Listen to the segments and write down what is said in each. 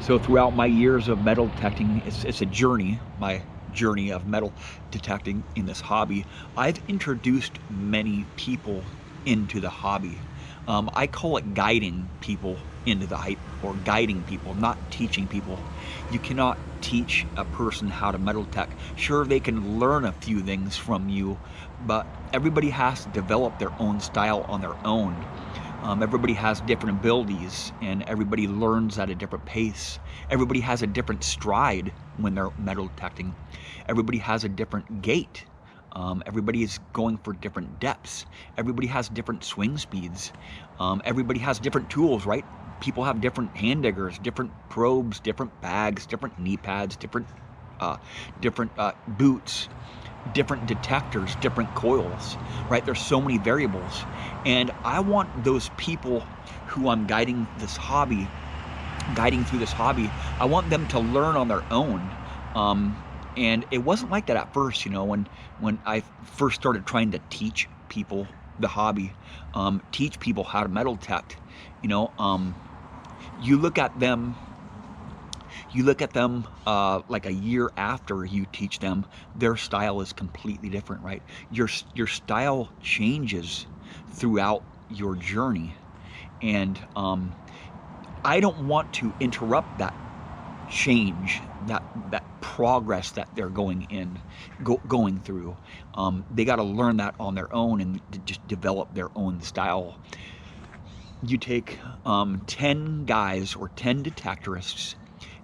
So throughout my years of metal detecting, it's a journey, my journey of metal detecting in this hobby. I've introduced many people into the hobby. I call it guiding people into the hype, or guiding people, not teaching people. You cannot teach a person how to metal detect. Sure, they can learn a few things from you, but everybody has to develop their own style on their own. Everybody has different abilities, and everybody learns at a different pace. Everybody has a different stride when they're metal detecting. Everybody has a different gait. Everybody is going for different depths. Everybody has different swing speeds. Everybody has different tools, right? People have different hand diggers, different probes, different bags, different knee pads, different boots, different detectors, different coils, right? There's so many variables. And I want those people who I'm guiding through this hobby, I want them to learn on their own. And it wasn't like that at first, when I first started trying to teach people the hobby, teach people how to metal detect. You look at them like a year after you teach them, their style is completely different, right? Your style changes throughout your journey, and I don't want to interrupt that change, that progress that they're going through. They got to learn that on their own and just develop their own style. You take 10 guys or 10 detectorists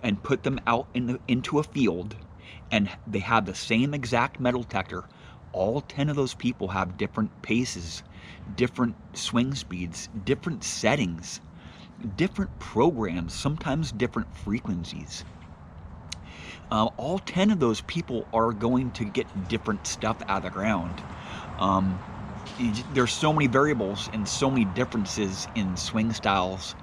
and put them out into a field, and they have the same exact metal detector. All 10 of those people have different paces, different swing speeds, different settings, different programs, sometimes different frequencies. All 10 of those people are going to get different stuff out of the ground. Um, there's so many variables and so many differences in swing styles.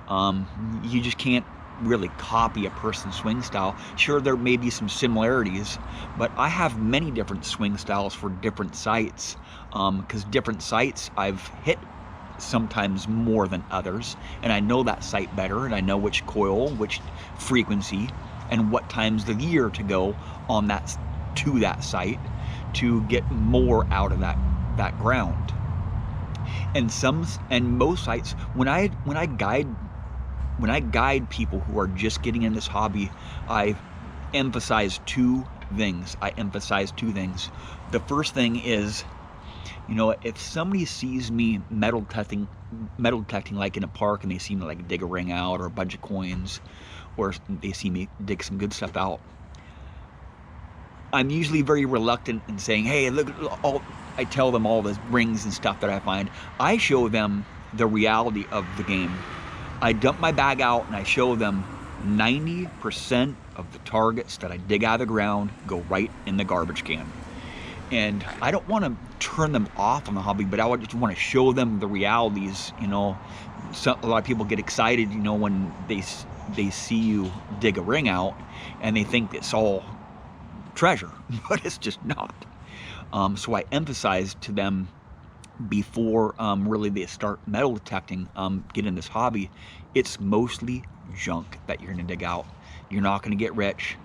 You just can't really copy a person's swing style. Sure, there may be some similarities, but I have many different swing styles for different sites, because different sites I've hit sometimes more than others, and I know that site better, and I know which coil, which frequency, and what times of the year to go on that site to get more out of that ground. And most sites, when I guide people who are just getting in this hobby, I emphasize two things. The first thing is, if somebody sees me metal detecting like in a park, and they see me like dig a ring out or a bunch of coins, or they see me dig some good stuff out, I'm usually very reluctant in saying, hey, look at all. I tell them all the rings and stuff that I find. I show them the reality of the game. I dump my bag out and I show them 90% of the targets that I dig out of the ground go right in the garbage can. And I don't want to turn them off on the hobby, but I just want to show them the realities. A lot of people get excited, when they see you dig a ring out, and they think it's all treasure, but it's just not. So I emphasize to them before really they start metal detecting, get in this hobby, it's mostly junk that you're going to dig out. You're not going to get rich.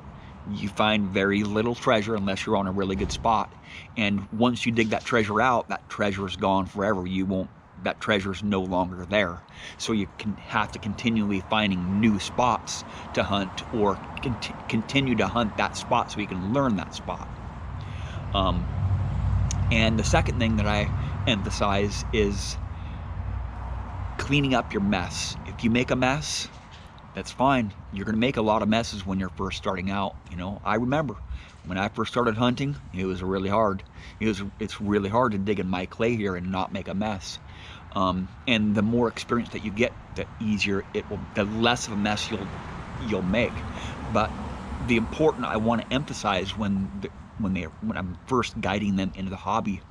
You find very little treasure unless you're on a really good spot. And once you dig that treasure out, that treasure is gone forever. That treasure is no longer there. So you have to continually finding new spots to hunt, or continue to hunt that spot so you can learn that spot. And the second thing that I emphasize is cleaning up your mess. If you make a mess, that's fine. You're going to make a lot of messes when you're first starting out. I remember when I first started hunting, it was really hard. It's really hard to dig in my clay here and not make a mess. And the more experience that you get, the easier the less of a mess you'll make. But I want to emphasize when I'm first guiding them into the hobby,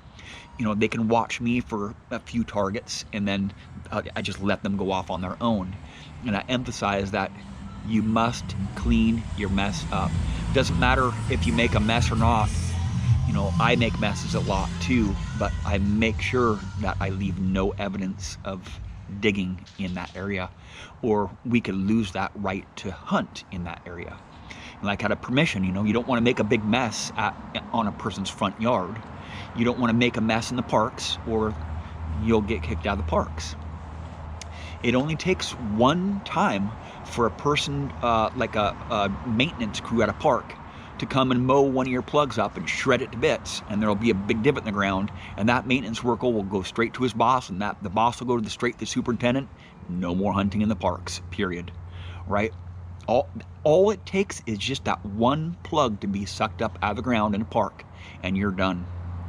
they can watch me for a few targets, and then I just let them go off on their own. And I emphasize that you must clean your mess up. Doesn't matter if you make a mess or not. I make messes a lot too, but I make sure that I leave no evidence of digging in that area, or we could lose that right to hunt in that area. Like out of permission, you don't want to make a big mess on a person's front yard. You don't want to make a mess in the parks, or you'll get kicked out of the parks. It only takes one time for a person, like a maintenance crew at a park, to come and mow one of your plugs up and shred it to bits, and there'll be a big divot in the ground, and that maintenance worker will go straight to his boss, and the boss will go straight to the superintendent. No more hunting in the parks, period. Right? All it takes is just that one plug to be sucked up out of the ground in a park, and you're done.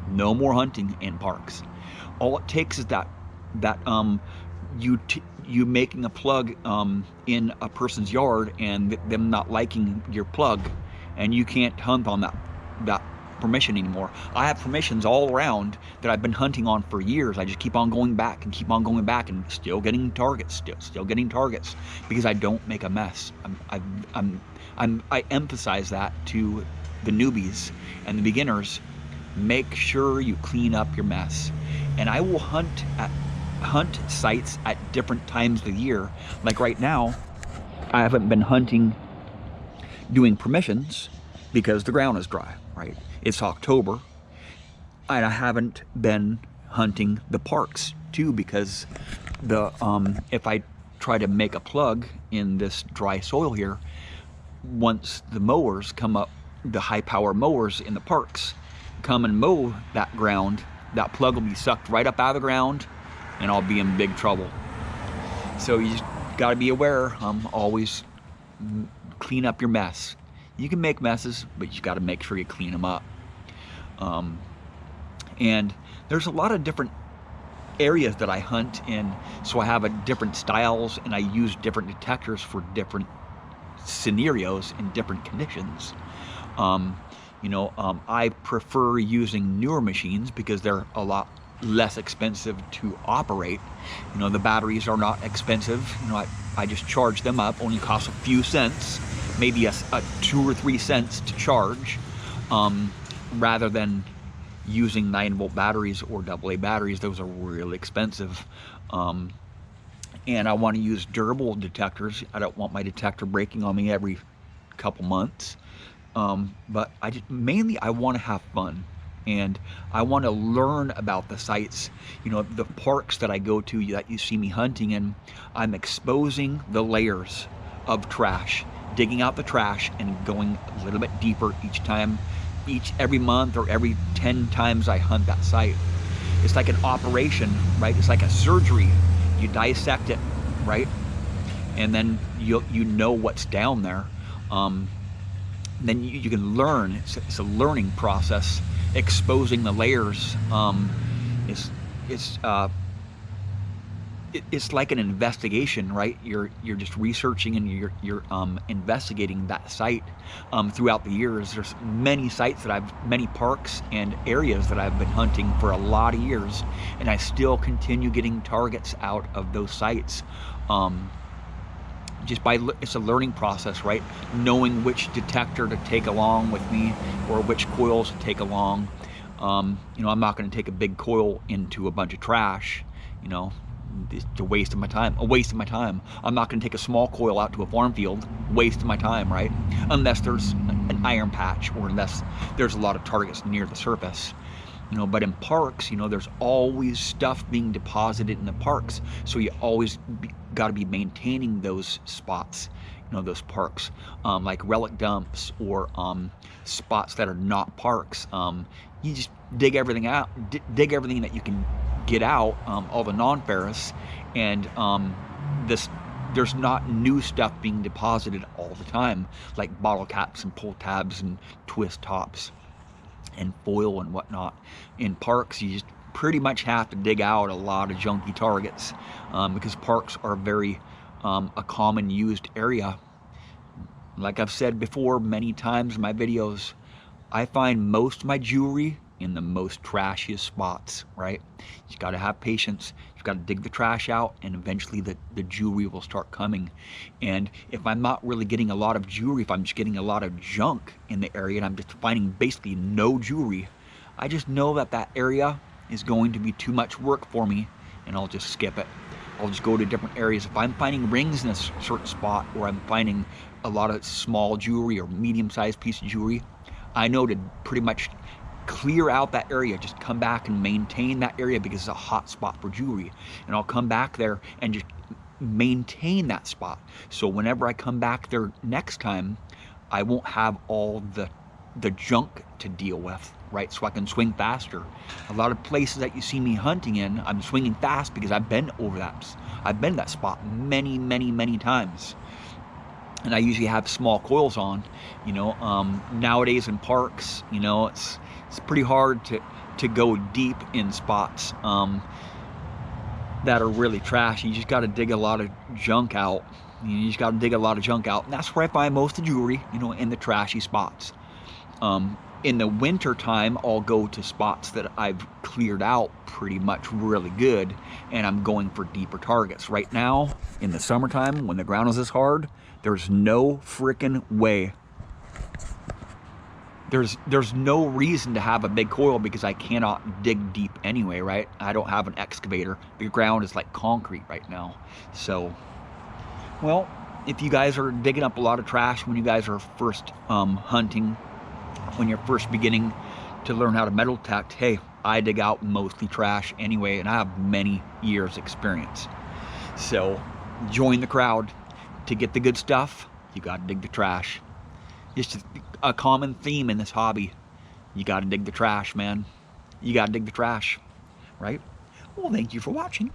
No more hunting in parks. All it takes is that you making a plug in a person's yard, and them not liking your plug, and you can't hunt on that permission anymore. I have permissions all around that I've been hunting on for years. I just keep on going back and keep on going back, and still getting targets, still getting targets, because I don't make a mess. I emphasize that to the newbies and the beginners. Make sure you clean up your mess. And I will hunt sites at different times of the year. Like right now, I haven't been hunting doing permissions because the ground is dry, right? It's October, and I haven't been hunting the parks too, because if I try to make a plug in this dry soil here, once the mowers come up, the high power mowers in the parks come and mow that ground, that plug will be sucked right up out of the ground, and I'll be in big trouble. So you just got to be aware. Always clean up your mess. You can make messes, but you got to make sure you clean them up. And there's a lot of different areas that I hunt in, so I have different styles, and I use different detectors for different scenarios in different conditions. I prefer using newer machines because they're a lot less expensive to operate. The batteries are not expensive. I just charge them up, only cost a few cents, maybe a 2 or 3 cents to charge, rather than using 9-volt batteries or AA batteries. Those are really expensive. And I want to use durable detectors. I don't want my detector breaking on me every couple months. But mainly I want to have fun, and I want to learn about the sites. The parks that I go to that you see me hunting in, I'm exposing the layers of trash, digging out the trash and going a little bit deeper each time, every month or every 10 times I hunt that site. It's like an operation, right? It's like a surgery. You dissect it, right? And then you know what's down there. Then you can learn. It's a learning process. Exposing the layers it's like an investigation, right? You're just researching, and you're investigating that site. Throughout the years, there's many parks and areas that I've been hunting for a lot of years, and I still continue getting targets out of those sites. It's a learning process, right? Knowing which detector to take along with me, or which coils to take along. I'm not going to take a big coil into a bunch of trash. It's a waste of my time. I'm not going to take a small coil out to a farm field. Waste of my time, right? Unless there's an iron patch, or unless there's a lot of targets near the surface. But in parks, there's always stuff being deposited in the parks, so you always got to be maintaining those spots, those parks, like relic dumps, or spots that are not parks. You just dig everything out, dig everything that you can get out, all the non-ferrous, and there's not new stuff being deposited all the time, like bottle caps and pull tabs and twist tops and foil and whatnot. In parks, you just pretty much have to dig out a lot of junky targets, because parks are very a common used area. Like I've said before many times in my videos, I find most of my jewelry in the most trashiest spots, right? You got to have patience. You've got to dig the trash out, and eventually the jewelry will start coming. And if I'm not really getting a lot of jewelry, if I'm just getting a lot of junk in the area, and I'm just finding basically no jewelry, I just know that area is going to be too much work for me, and I'll just skip it. I'll just go to different areas. If I'm finding rings in a certain spot, or I'm finding a lot of small jewelry or medium-sized piece of jewelry, I know to pretty much clear out that area, just come back and maintain that area because it's a hot spot for jewelry. And I'll come back there and just maintain that spot. So whenever I come back there next time, I won't have all the junk to deal with, right? So I can swing faster. A lot of places that you see me hunting in, I'm swinging fast because I've been over that. I've been to that spot many, many, many times. And I usually have small coils on, you know. Nowadays in parks, you know, it's pretty hard to go deep in spots that are really trashy. You just got to dig a lot of junk out. You just got to dig a lot of junk out, and that's where I find most of the jewelry, you know, in the trashy spots. In the winter time, I'll go to spots that I've cleared out pretty much really good, and I'm going for deeper targets. Right now, in the summertime, when the ground is this hard, there's no freaking way. There's no reason to have a big coil because I cannot dig deep anyway, right? I don't have an excavator. The ground is like concrete right now. So, well, if you guys are digging up a lot of trash when you guys are first hunting, when you're first beginning to learn how to metal detect, hey, I dig out mostly trash anyway, and I have many years experience. So join the crowd. To get the good stuff, you got to dig the trash. It's just a common theme in this hobby. You got to dig the trash, man. You got to dig the trash, right? Well, thank you for watching.